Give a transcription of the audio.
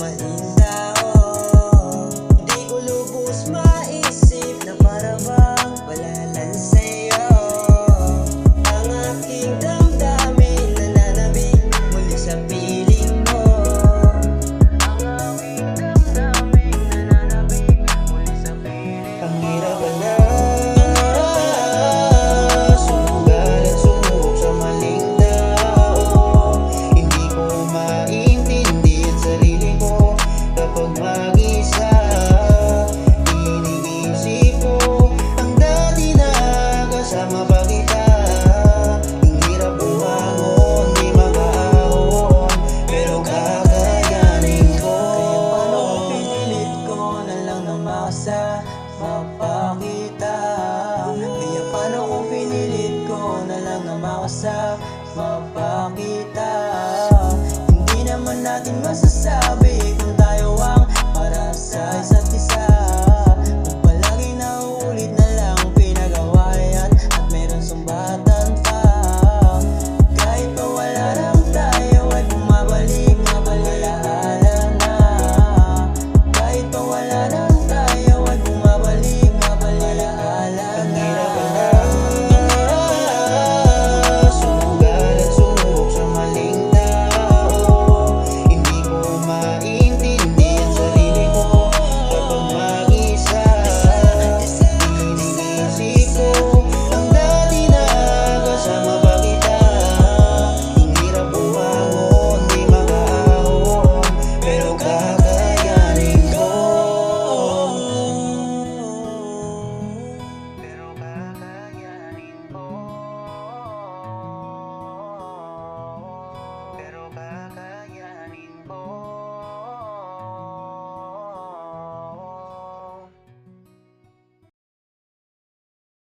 malintao. Di ko lubos maisip na para bang wala lang sa'yo. Ang aking damdamin nananabik muli sa piling mo. Ang aking damdamin nananabik muli sa piling mo. Ang hirap na sumugal at sumubok sa maling tao. Hindi ko maintindihan sarili ko kapag mag-isa. Iniisip ko ang dati na kasama pa kita. Ang hirap bumangon, di makaahon, pero kakayanin ko. Kaya paano kung pinilit ko na lang na mapakita? Kaya paano kung pinilit ko na lang na mapakita? Hindi naman natin masasabi kung tayo ang para sa isa't